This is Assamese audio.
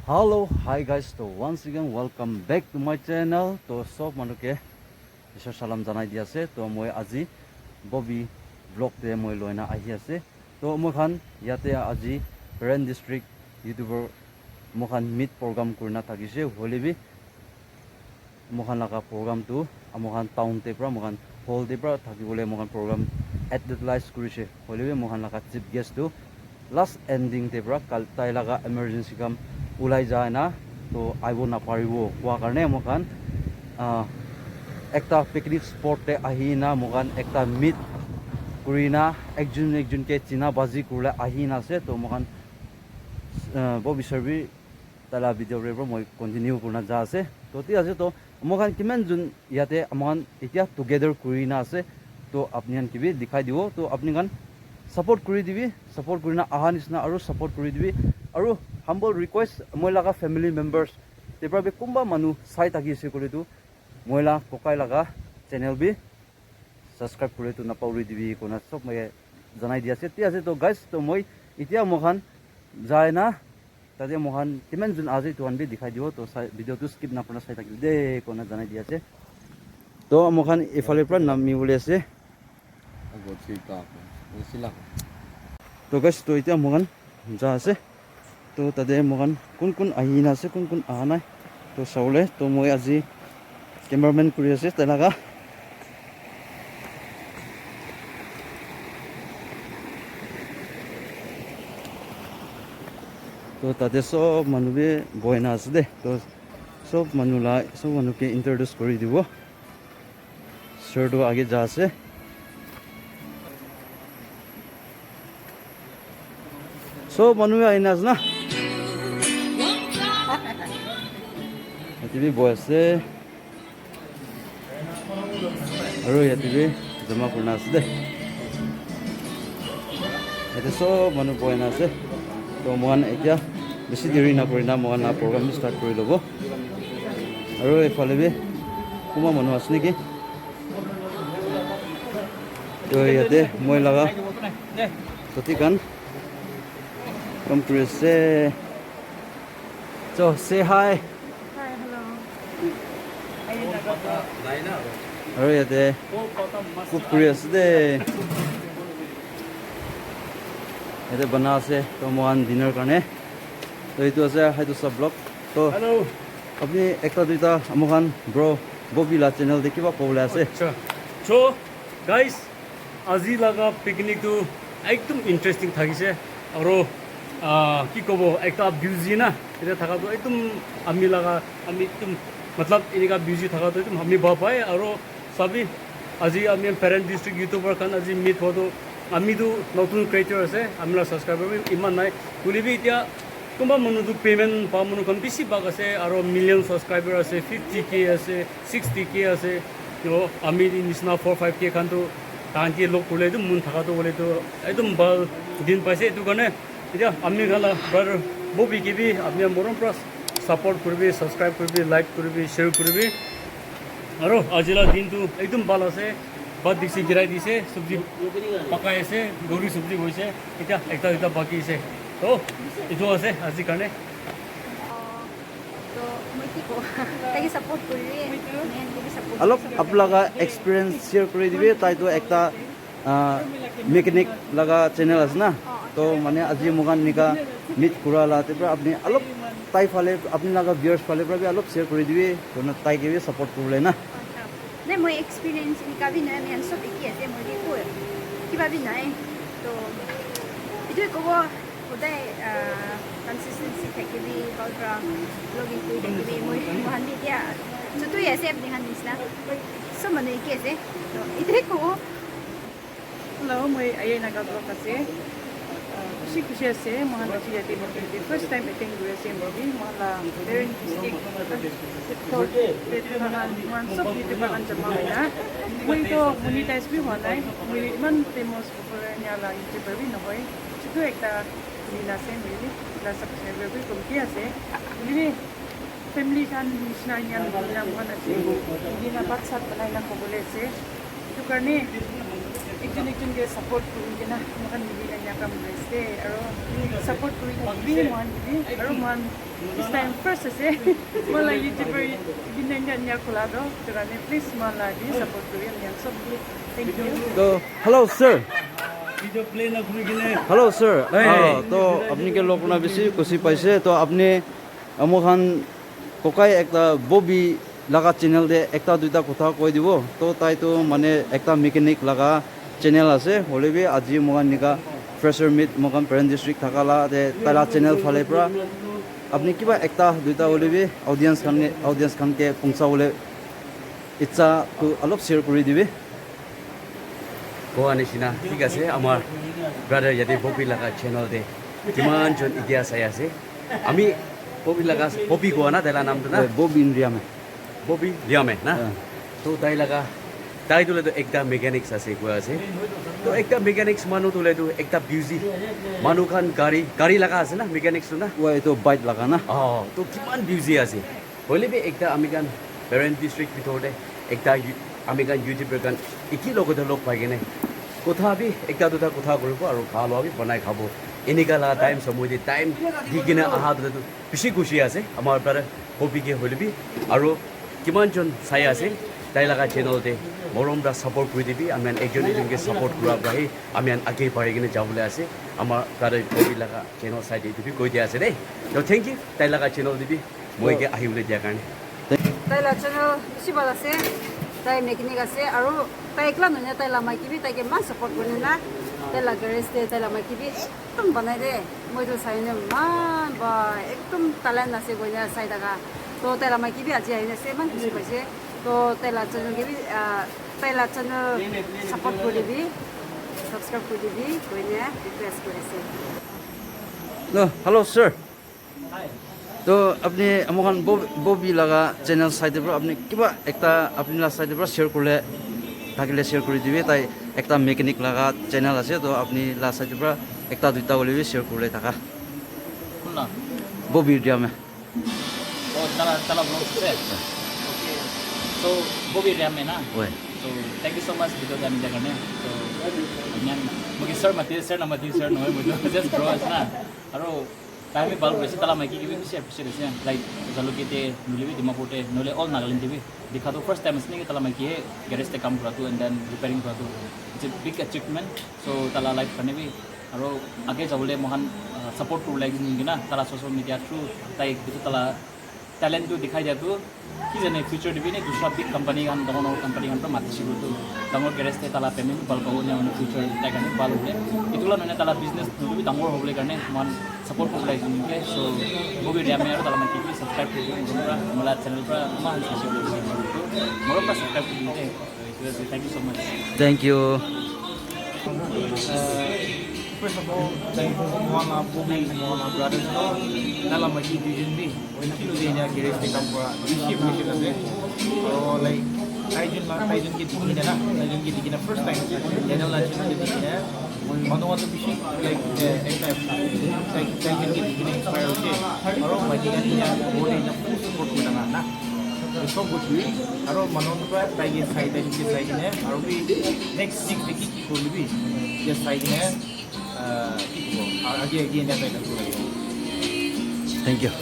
Hello, hi guys. So once again, welcome back to my channel. To sob manuke Isha salam janai di ase. To moi aji Bobby vlog te moi loina ahi ase. To moi khan yate aji Peren district YouTuber moi khan meet program kurna thakise holebi moi khan laga program tu moi khan town te pra moi khan hall te pra thakibole moi khan program advertise kurise holebi moi khan laga chief guest tu last ending te pra kal tai laga emergency kam ulai যায় না তো আইব নাপাৰিব কোৱা কাৰণে মখান একটা পিকনিক স্পটে আহি না মখান একটা মিট কৰি না একজনকে চিনা বাজি কৰিলে আহি না আছে তো মখান ববি সাৰ্ভি তালা ভিডিঅ' ৰেব মই কন্টিনিউ কৰনা যা আছে তো তি আছে তো মখান কিমান জন ইয়াতে মখান এতিয়া টুগেদাৰ কৰি না আছে তো আপনিয়ান কিবি দেখাই দিব তো আপনি গান সাপোর্ট কৰি দিবি সাপোৰ্ট কৰি না আহা নিচিনা আৰু সাপোৰ্ট কৰি দিবি আৰু humble request moi laga family members te prabe kumba manu sai taki ase kore tu moi la kokai laga channel bi subscribe kore tu na pauri dibi kona sob moi janai dia ase ti ase to guys to moi itia mohan jai na tade mohan kiman jun aje to an bi dikhai dio to video tu skip na korna sai taki de kona janai dia ase to mohan ifale pra nami bole ase to guys to itia mohan ja ase তো তাতে মগান কোন আহি না আছে কোন আহা নাই তো চাউলে তো মই আজি কেমেৰামেন কৰি আছে তেনেকা তো তাতে সব মানুহে বই না আছে দে তো সব মানুহকে ইন্ট্ৰডিউস কৰি দিব সৰটো আগে যা আছে সব মানুহে আহি না আছে না TV boy ase aru ya TV jama kurna ase de ete so manu boy na ase to mohan etia beshi deri na korina mohan na program start kori lobo aru efale be kuma manu ase niki to yate moi laga toti kan come to say so say hi আৰু ইয়াতে খুব কৰি আছে দে ইয়াতে বনা আছে তো মহান ডিনাৰ কাৰণে তো এইটো আছে সেইটো সব ব্লগ তো আপুনি একটা দুইটা মহান ব্ৰ ববিলা চেনেল দেখিবা ক'বলৈ আছে সো গাইজ আজি লগা পিকনিকটো একদম ইণ্টাৰেষ্টিং থাকিছে আৰু কি ক'ব একটা বিউজি না এতিয়া থকাটো একদম আমি একদম मतलब इनका बिजी था तो हमें बाप आए और सभी আজি আমি পেৰেণ্ট ডিষ্ট্ৰিক্ট ইউটিউবৰ কাৰণ আজি মিট হতো আমিতো নতুন ক্ৰিয়েটৰ আছে আমৰা সাবস্ক্ৰাইবাৰ ইমান নাই বুলিবি এতিয়া কোনোবা মানুহটো পেমেণ্ট পা মানুহখন বেছি বাগ আছে আৰু মিলিয়ন সাবস্ক্ৰাইবাৰ আছে 50K আছে 60K আছে তো আমি নিচিনা 4-5K খানটো তাহাঁতি লগ কৰিলে এইটো মন থকাটো বোলেতো একদম ভাল দিন পাইছে এইটো কাৰণে এতিয়া আমি গালা ব্ৰাদাৰ ববি কিবি আপুনি মৰম পৰা সাপোৰ্ট কৰবি সাবস্ক্ৰাইব কৰবি লাইক কৰবি শেয়াৰ কৰবি আৰ আজিলা দিনটো একদম ভাল আছে ভাত দিছে গিৰাই দিছে সবজি পকাই আছে গৌৰী সবজি গৈছে এতিয়া একটা দুটা বাকি আছে তো এইটো আছে আজি কাৰণে অলপ আপোনালোকে এক্সপিৰিয়েঞ্চ শ্বেয়াৰ কৰি দিবি তাইতো একটা মেকানিক লগা চেনেল আছে না তো মানে আজি মোকান নিকা মিট কৰা লাতে পৰা আপুনি অলপ তাই ফালে আপনি লাগা ভিউয়াৰ্স ফালে পৰা বি অলপ শেয়াৰ কৰি দিবি কোন তাই কে বি সাপোর্ট করলে না নে মই এক্সপেরিয়েন্স নিকাবি না আমি সব কি আছে মই দেখো কিবা বি নাই তো ইটো কব ওদাই কনসিস্টেন্সি থাকিবি বাউটরা লগিং কৰি থাকিবি মই মহান দিয়া যতু আছে আপনি হান নিছনা সব মানে কি আছে তো ইটো কব hello মই আই নাগা ব্লগ আছে খুশি আছে মহান আছে ইয়াতে মই ফার্স্ট টাইম এটেন্ড কৰিছে মই মহালা পেৰেণ্ট ডিষ্ট্ৰিক্ট তো মহান সব ইউটিউবৰ আন জমা হয় না মইতো মনিটাইজ বি হোৱা নাই মই ইমান ফেমাছ পপুলাৰ ইউটিউবৰ বি নহয় সেইটো একটা দিন আছে মেলি প্লাছ সাবস্ক্ৰাইবাৰ বি কমকি আছে মেলি ফেমিলি খান নিচিনা ইয়ান মহান আছে দিনা ভাত চাত বনাই না ক'বলৈ আছে সেইটো কাৰণে একজন কে সাপোৰ্ট কৰি কিনা মহান দিবি না কাম ৰয়েছে আৰু সাপোৰ্ট কৰি থাকবি মহান দিবি আৰু মহান this time first আছে মলা ইউটিউবৰ বিনাইয়া খোলা দ তোৰানে প্লিজ মলা দি সাপোর্ট করি আমি সব থ্যাংক ইউ তো হ্যালো স্যার ভিডিও প্লে না করে কিনে হ্যালো স্যার Hey. তো আপনি কে লোক না বেশি খুশি পাইছে তো আপনি আমাখান ককাই একটা ববি লাগা চ্যানেল দে একটা দুইটা কথা কই দিব তো তাই তো মানে একটা মেকানিক লাগা চ্যানেল আছে হলেবি আজি মোগান নিকা ফ্রেশার মিট মোগান পেরেন্ট ডিস্ট্রিক্ট থাকালা দে তারা চ্যানেল ফালে পৰা আপনি কিবা একটা দুইটা হলেবি অডিয়েন্স খানকে পৌঁছা হলে ইচ্ছা তো অলপ শেয়ার করে দিবি কোৱা নিচিনা ঠিক আছে আমাৰ ব্ৰাদাৰ ইয়াতে ববি লাগা চেনেল দে কিমানজন এতিয়া চাই আছে আমি ববি লাগা ববি কোৱা না তাইলা নামটো না ববি ইন্ডিয়ামে ববি লিয়ামে না তো তাই লাগা তাই তোলেতো একটা মেকানিক্স আছে কোৱা আছে তো একটা মেকানিক্স মানুহ তোলেতো একটা বিউজি মানুহ খান গাড়ী লাগা আছে না মেকানিক্সটো না ওয়া এটো বাইট লাগা না তো কিমান বিউজি আছে হ'লে বি একটা আমি গান পেৰেণ্ট ডিষ্ট্ৰিক্ট ভিতৰতে একটা আমি গান ইউটিউবৰ গান একে লগতে লগ পাই কেনে কথা বি একটা দুটা কথা কৰিব আৰু খোৱা লোৱা বি বনাই খাব এনেকুৱা লাগা টাইম সময় দি টাইম দি কিনে অহাটোতো বেছি খুচি আছে আমাৰ পৰা হবিকে হ'লে বি আৰু কিমানজন চাই আছে তাই লগা চেনেলতে মৰমটা ছাপোৰ্ট কৰি দিবি আমি একজন এজনকে ছাপোৰ্ট কৰাৰ পৰাহে আমি আগে বাঢ়ি কিনে যাবলৈ আছে আমাৰ তাৰে হবি লগা চেনেল চাই দিবি কৈ দিয়া আছে দেই তো থেংক ইউ তাই লগা চেনেল দিবি মই এতিয়া আহিবলৈ দিয়াৰ কাৰণে তাইলা চেনেল বেছি ভাল আছে তাই মেকানিক আছে আৰু তাই একলা নহয় তাইলা মাইকিবি তাইকে ইমান ছাপোৰ্ট কৰে না তাইলা গেৰেজ দে তাইলা মাইকিবি একদম বনাই দে মইতো চাইনে ইমান বা একদম টেলেণ্ট আছে গইনা চাই থাকা তো তাইলা মাইকিবি আজি আহি আছে ইমান খুচি পাইছে তো তাইলা চেনেল ছাপোৰ্ট কৰি দিবি সাবস্ক্রাইব করে দিবি গইনা রিকোয়েস্ট করেছে হ্যালো স্যার তো আপনি আমার ববি লাগা চ্যানেল সাইডে আপনি কিবা একটা আপনি সাইডে শেয়ার করলে থাকিলে শেয়ার করে দিবি তাই একটা মেকানিক লাগা চ্যানেল আছে তো আপনি লাস্ট সাইডে একটা দুইটা বলে শেয়ার করলে থাকা Bobby ডিয়ামে Tala vlog set. So Bobby Rame na. ওই So thank you so much because I'm jaga ne. So yan mugi sir na mati sir no mugi just draw as na. Aro kami balu besi tala mai ki bi share share like jalukite nulibi dimapote nole all Nagaland TV. Dikha to first time isni tala mai ki hai garage te kam kura tu and then repairing kura tu. It's a big achievement. So tala life karne bi aro age jabole mohan support kuru lagi na tala social media through tai itu tala talent to dikhai jatu ki jane future dibi ne dusra big company gan dono company gan to mati sibu tu dangor garage te tala payment bal pago ne on future ta gan bal hole itula none tala business du bi dangor hobole karne man support ko lai jini ke so Bobby Rame ar tala maki subscribe ko jomra mala channel pra man sasio ko moro pa subscribe ko dite thank you so much thank you First of all, thank you for mga Bobby, mga brothers ko. Dalam lagi vision ni. Kilo din niya garage te kam pura. Ship mission ase. So like Taijun ke dikina na. Taijun ke dikina first time. Channel na channel ke dikina. Mano ato bishi like Taijun ke dikina inspire hoche. Aro magigan niya bole na full support ko na na. So good we. Aro mano to pa Taijun ke side ne. Aro bi next 6 week ki kolbi. Yes side ne. Again, thank U